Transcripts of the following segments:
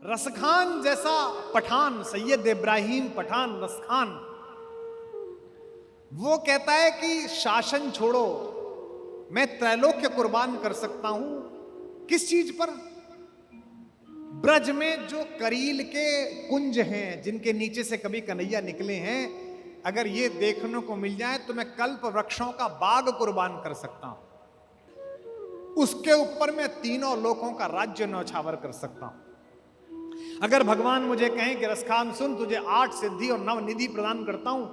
रसखान जैसा पठान, सैयद इब्राहिम पठान रसखान, वो कहता है कि शासन छोड़ो, मैं त्रैलोक्य कुर्बान कर सकता हूं। किस चीज पर? ब्रज में जो करील के कुंज हैं, जिनके नीचे से कभी कन्हैया निकले हैं, अगर ये देखने को मिल जाए तो मैं कल्प वृक्षों का बाग कुर्बान कर सकता हूं। उसके ऊपर मैं तीनों लोकों का राज्य न्यौछावर कर सकता हूं। अगर भगवान मुझे कहें कि रसखान सुन, तुझे 8 सिद्धि और 9 निधि प्रदान करता हूं,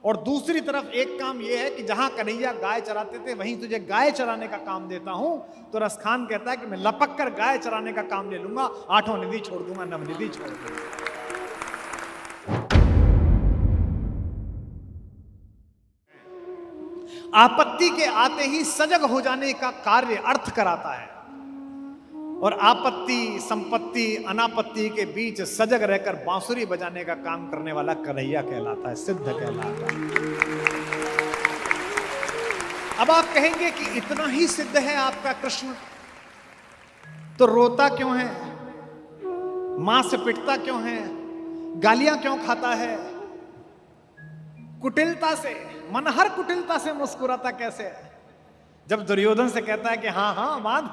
और दूसरी तरफ एक काम यह है कि जहां कन्हैया गाय चराते थे वहीं तुझे गाय चराने का काम देता हूं, तो रसखान कहता है कि मैं लपक कर गाय चराने का काम ले लूंगा, 8 निधि छोड़ दूंगा, 9 निधि छोड़ दूंगा। आपत्ति के आते ही सजग हो जाने का कार्य अर्थ कराता है, और आपत्ति संपत्ति अनापत्ति के बीच सजग रहकर बांसुरी बजाने का काम करने वाला कन्हैया कहलाता है, सिद्ध कहलाता है। अब आप कहेंगे कि इतना ही सिद्ध है आपका कृष्ण, तो रोता क्यों है, मां से पिटता क्यों है, गालियां क्यों खाता है, कुटिलता से, मनहर कुटिलता से मुस्कुराता कैसे है? जब दुर्योधन से कहता है कि हाँ हाँ माद,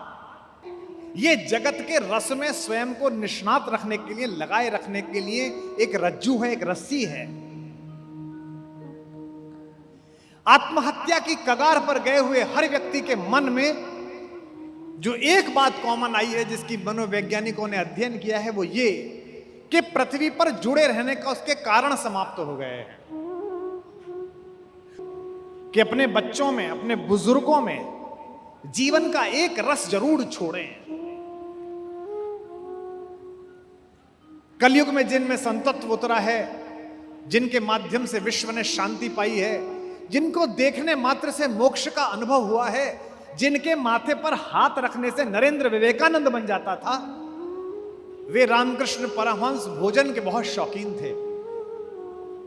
ये जगत के रस में स्वयं को निष्णात रखने के लिए, लगाए रखने के लिए एक रज्जू है, एक रस्सी है। आत्महत्या की कगार पर गए हुए हर व्यक्ति के मन में जो एक बात कॉमन आई है, जिसकी मनोवैज्ञानिकों ने अध्ययन किया है, वो ये कि पृथ्वी पर जुड़े रहने का उसके कारण समाप्त हो गए हैं। कि अपने बच्चों में, अपने बुजुर्गों में जीवन का एक रस जरूर छोड़ें। कलयुग में जिनमें संतत्व उतरा है, जिनके माध्यम से विश्व ने शांति पाई है, जिनको देखने मात्र से मोक्ष का अनुभव हुआ है, जिनके माथे पर हाथ रखने से नरेंद्र विवेकानंद बन जाता था, वे रामकृष्ण परमहंस भोजन के बहुत शौकीन थे।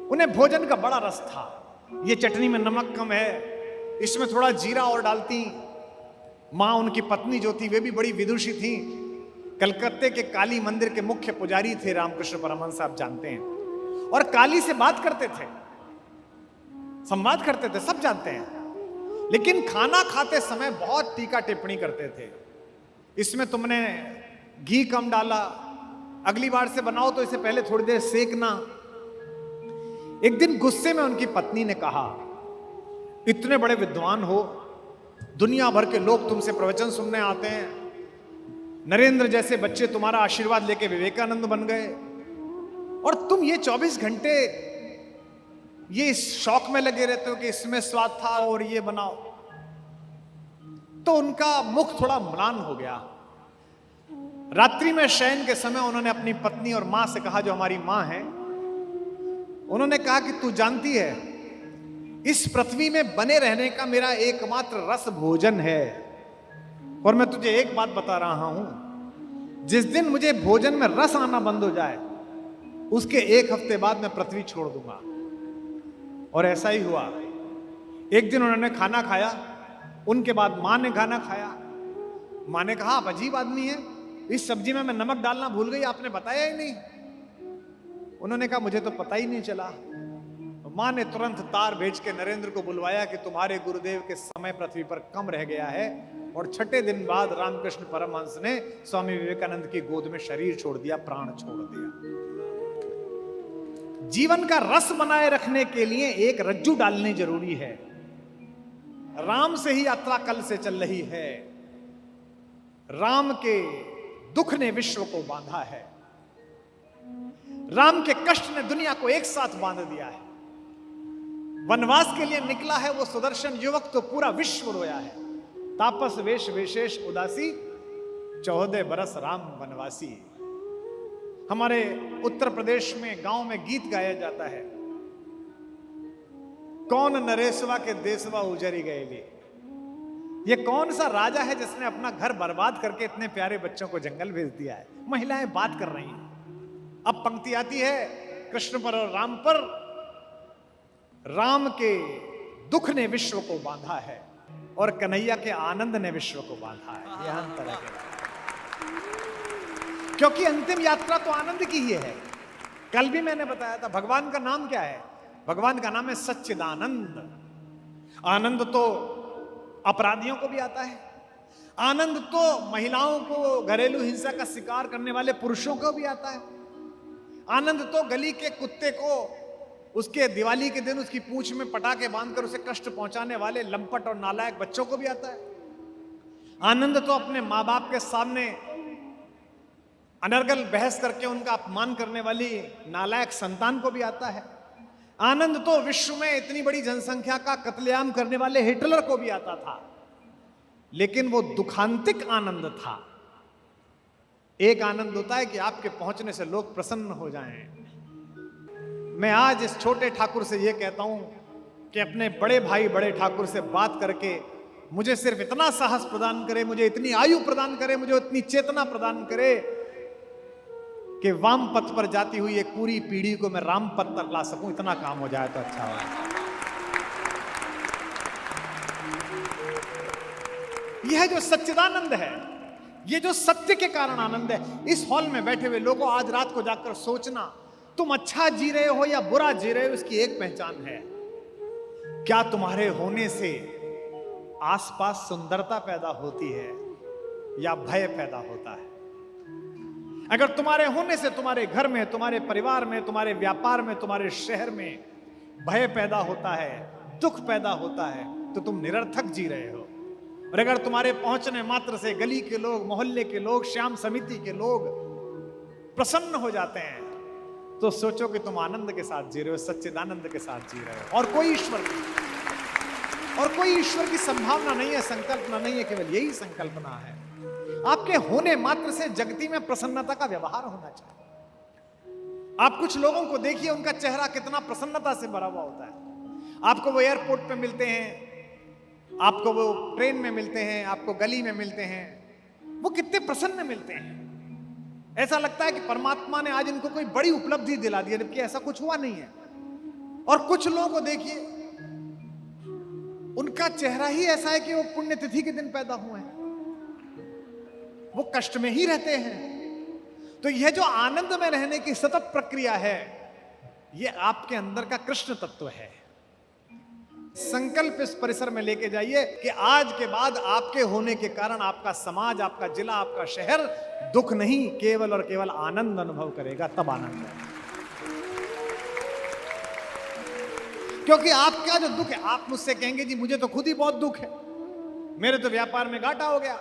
उन्हें भोजन का बड़ा रस था। ये चटनी में नमक कम है, इसमें थोड़ा जीरा और डालती। मां उनकी पत्नी जो थी वे भी बड़ी विदुषी थी। कलकत्ते के काली मंदिर के मुख्य पुजारी थे रामकृष्ण परमहंस, आप जानते हैं, और काली से बात करते थे, संवाद करते थे, सब जानते हैं। लेकिन खाना खाते समय बहुत टीका टिप्पणी करते थे। इसमें तुमने घी कम डाला, अगली बार से बनाओ तो इसे पहले थोड़ी देर सेकना। एक दिन गुस्से में उनकी पत्नी ने कहा, इतने बड़े विद्वान हो, दुनिया भर के लोग तुमसे प्रवचन सुनने आते हैं, नरेंद्र जैसे बच्चे तुम्हारा आशीर्वाद लेके विवेकानंद बन गए, और तुम ये 24 घंटे ये इस शौक में लगे रहते हो कि इसमें स्वाद था और ये बनाओ। तो उनका मुख थोड़ा म्लान हो गया। रात्रि में शयन के समय उन्होंने अपनी पत्नी और मां से कहा, जो हमारी मां है, उन्होंने कहा कि तू जानती है, इस पृथ्वी में बने रहने का मेरा एकमात्र रस भोजन है, और मैं तुझे एक बात बता रहा हूं, जिस दिन मुझे भोजन में रस आना बंद हो जाए, उसके 1 हफ्ते बाद मैं पृथ्वी छोड़ दूंगा। और ऐसा ही हुआ। एक दिन उन्होंने खाना खाया, उनके बाद मां ने खाना खाया। मां ने कहा, आप अजीब आदमी है, इस सब्जी में मैं नमक डालना भूल गई, आपने बताया ही नहीं। उन्होंने कहा, मुझे तो पता ही नहीं चला। तो मां ने तुरंत तार भेज के नरेंद्र को बुलवाया कि तुम्हारे गुरुदेव के समय पृथ्वी पर कम रह गया है। और 6ठे दिन बाद रामकृष्ण परमहंस ने स्वामी विवेकानंद की गोद में शरीर छोड़ दिया, प्राण छोड़ दिया। जीवन का रस बनाए रखने के लिए एक रज्जू डालनी जरूरी है। राम से ही यात्रा कल से चल रही है। राम के दुख ने विश्व को बांधा है, राम के कष्ट ने दुनिया को एक साथ बांध दिया है। वनवास के लिए निकला है वो सुदर्शन युवक, तो पूरा विश्व रोया है। तापस वेश विशेष उदासी, 14 बरस राम वनवासी। हमारे उत्तर प्रदेश में गांव में गीत गाया जाता है, कौन नरेशवा के देशवा उजरी गए ले। ये कौन सा राजा है जिसने अपना घर बर्बाद करके इतने प्यारे बच्चों को जंगल भेज दिया है। महिलाएं बात कर रही हैं। अब पंक्ति आती है कृष्ण पर और राम पर, राम के दुख ने विश्व को बांधा है और कन्हैया के आनंद ने विश्व को बांधा है। यह अंतर है। क्योंकि अंतिम यात्रा तो आनंद की ही है। कल भी मैंने बताया था भगवान का नाम क्या है, भगवान का नाम है सच्चिदानंद। आनंद तो अपराधियों को भी आता है, आनंद तो महिलाओं को, घरेलू हिंसा का शिकार करने वाले पुरुषों को भी आता है, आनंद तो गली के कुत्ते को उसके दिवाली के दिन उसकी पूंछ में पटाखे बांधकर उसे कष्ट पहुंचाने वाले लंपट और नालायक बच्चों को भी आता है। आनंद तो अपने मां बाप के सामने अनर्गल बहस करके उनका अपमान करने वाली नालायक संतान को भी आता है। आनंद तो विश्व में इतनी बड़ी जनसंख्या का कत्लेआम करने वाले हिटलर को भी आता था, लेकिन वो दुखांतिक आनंद था। एक आनंद होता है कि आपके पहुंचने से लोग प्रसन्न हो जाएं। मैं आज इस छोटे ठाकुर से यह कहता हूं कि अपने बड़े भाई बड़े ठाकुर से बात करके मुझे सिर्फ इतना साहस प्रदान करे, मुझे इतनी आयु प्रदान करे, मुझे इतनी चेतना प्रदान करे कि वाम पथ पर जाती हुई एक पूरी पीढ़ी को मैं राम पथ पर ला सकूं। इतना काम हो जाए तो अच्छा हो। यह जो सच्चिदानंद है, ये जो सत्य के कारण आनंद है, इस हॉल में बैठे हुए लोगों आज रात को जाकर सोचना, तुम अच्छा जी रहे हो या बुरा जी रहे हो, इसकी एक पहचान है। क्या तुम्हारे होने से आसपास सुंदरता पैदा होती है या भय पैदा होता है? अगर तुम्हारे होने से तुम्हारे घर में, तुम्हारे परिवार में, तुम्हारे व्यापार में, तुम्हारे शहर में भय पैदा होता है, दुख पैदा होता है, तो तुम निरर्थक जी रहे हो। और अगर तुम्हारे पहुंचने मात्र से गली के लोग, मोहल्ले के लोग, श्याम समिति के लोग प्रसन्न हो जाते हैं, तो सोचो कि तुम आनंद के साथ जी रहे हो, सच्चिदानंद के साथ जी रहे हो। और कोई ईश्वर की संभावना नहीं है, संकल्पना नहीं है, केवल यही संकल्पना है। आपके होने मात्र से जगती में प्रसन्नता का व्यवहार होना चाहिए। आप कुछ लोगों को देखिए, उनका चेहरा कितना प्रसन्नता से भरा हुआ होता है। आपको वो एयरपोर्ट पे मिलते हैं, आपको वो ट्रेन में मिलते हैं, आपको गली में मिलते हैं, वो कितने प्रसन्न मिलते हैं। ऐसा लगता है कि परमात्मा ने आज इनको कोई बड़ी उपलब्धि दिला दी है, जबकि ऐसा कुछ हुआ नहीं है। और कुछ लोगों को देखिए, उनका चेहरा ही ऐसा है कि वो पुण्यतिथि के दिन पैदा हुए हैं, वो कष्ट में ही रहते हैं। तो यह जो आनंद में रहने की सतत प्रक्रिया है, यह आपके अंदर का कृष्ण तत्व है। संकल्प इस परिसर में लेके जाइए कि आज के बाद आपके होने के कारण आपका समाज, आपका जिला, आपका शहर दुख नहीं, केवल और केवल आनंद अनुभव करेगा। तब आनंद है, क्योंकि आपका जो दुख है, आप मुझसे कहेंगे जी मुझे तो खुद ही बहुत दुख है, मेरे तो व्यापार में घाटा हो गया,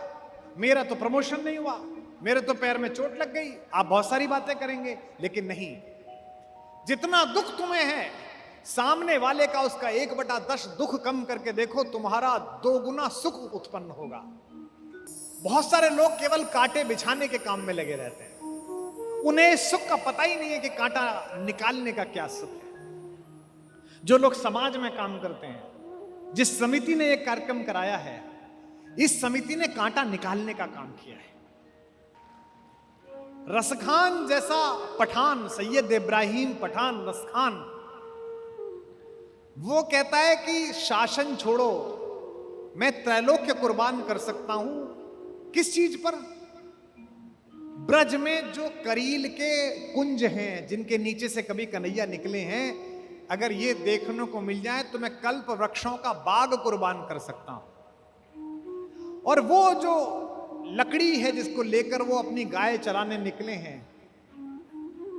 मेरा तो प्रमोशन नहीं हुआ, मेरे तो पैर में चोट लग गई। आप बहुत सारी बातें करेंगे, लेकिन नहीं, जितना दुख तुम्हें है, सामने वाले का उसका 1/10 दुख कम करके देखो, तुम्हारा 2 गुना सुख उत्पन्न होगा। बहुत सारे लोग केवल कांटे बिछाने के काम में लगे रहते हैं, उन्हें सुख का पता ही नहीं है कि कांटा निकालने का क्या सुख है। जो लोग समाज में काम करते हैं, जिस समिति ने एक कार्यक्रम कराया है, इस समिति ने कांटा निकालने का काम किया है। रसखान जैसा पठान, सैयद इब्राहिम पठान रसखान, वो कहता है कि शासन छोड़ो, मैं त्रैलोक्य कुर्बान कर सकता हूं। किस चीज पर? ब्रज में जो करील के कुंज हैं, जिनके नीचे से कभी कन्हैया निकले हैं, अगर ये देखने को मिल जाए तो मैं कल्प वृक्षों का बाग कुर्बान कर सकता हूं। और वो जो लकड़ी है जिसको लेकर वो अपनी गाय चराने निकले हैं,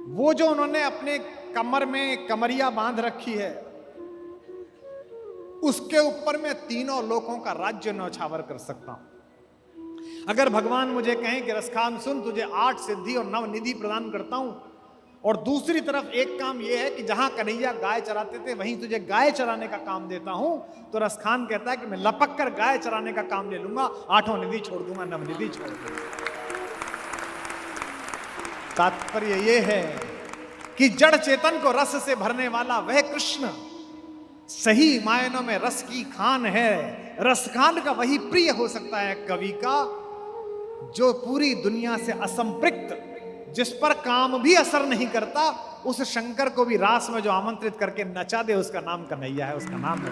वो जो उन्होंने अपने कमर में कमरिया बांध रखी है, उसके ऊपर मैं तीनों लोकों का राज्य न्यौछावर कर सकता हूं। अगर भगवान मुझे कहें कि रसखान सुन, तुझे 8 सिद्धि और 9 निधि प्रदान करता हूं, और दूसरी तरफ एक काम यह है कि जहां कन्हैया गाय चराते थे वहीं तुझे गाय चराने का काम देता हूं, तो रसखान कहता है कि मैं लपक कर गाय चराने का काम ले लूंगा, 8 निधि छोड़ दूंगा, 9 निधि छोड़ दूंगा। तात्पर्य यह है कि जड़ चेतन को रस से भरने वाला वह कृष्ण सही मायनों में रस की खान है। रसखान का वही प्रिय हो सकता है कवि का, जो पूरी दुनिया से असंपृक्त, जिस पर काम भी असर नहीं करता, उस शंकर को भी रास में जो आमंत्रित करके नचा दे, उसका नाम कन्हैया है, उसका नाम है।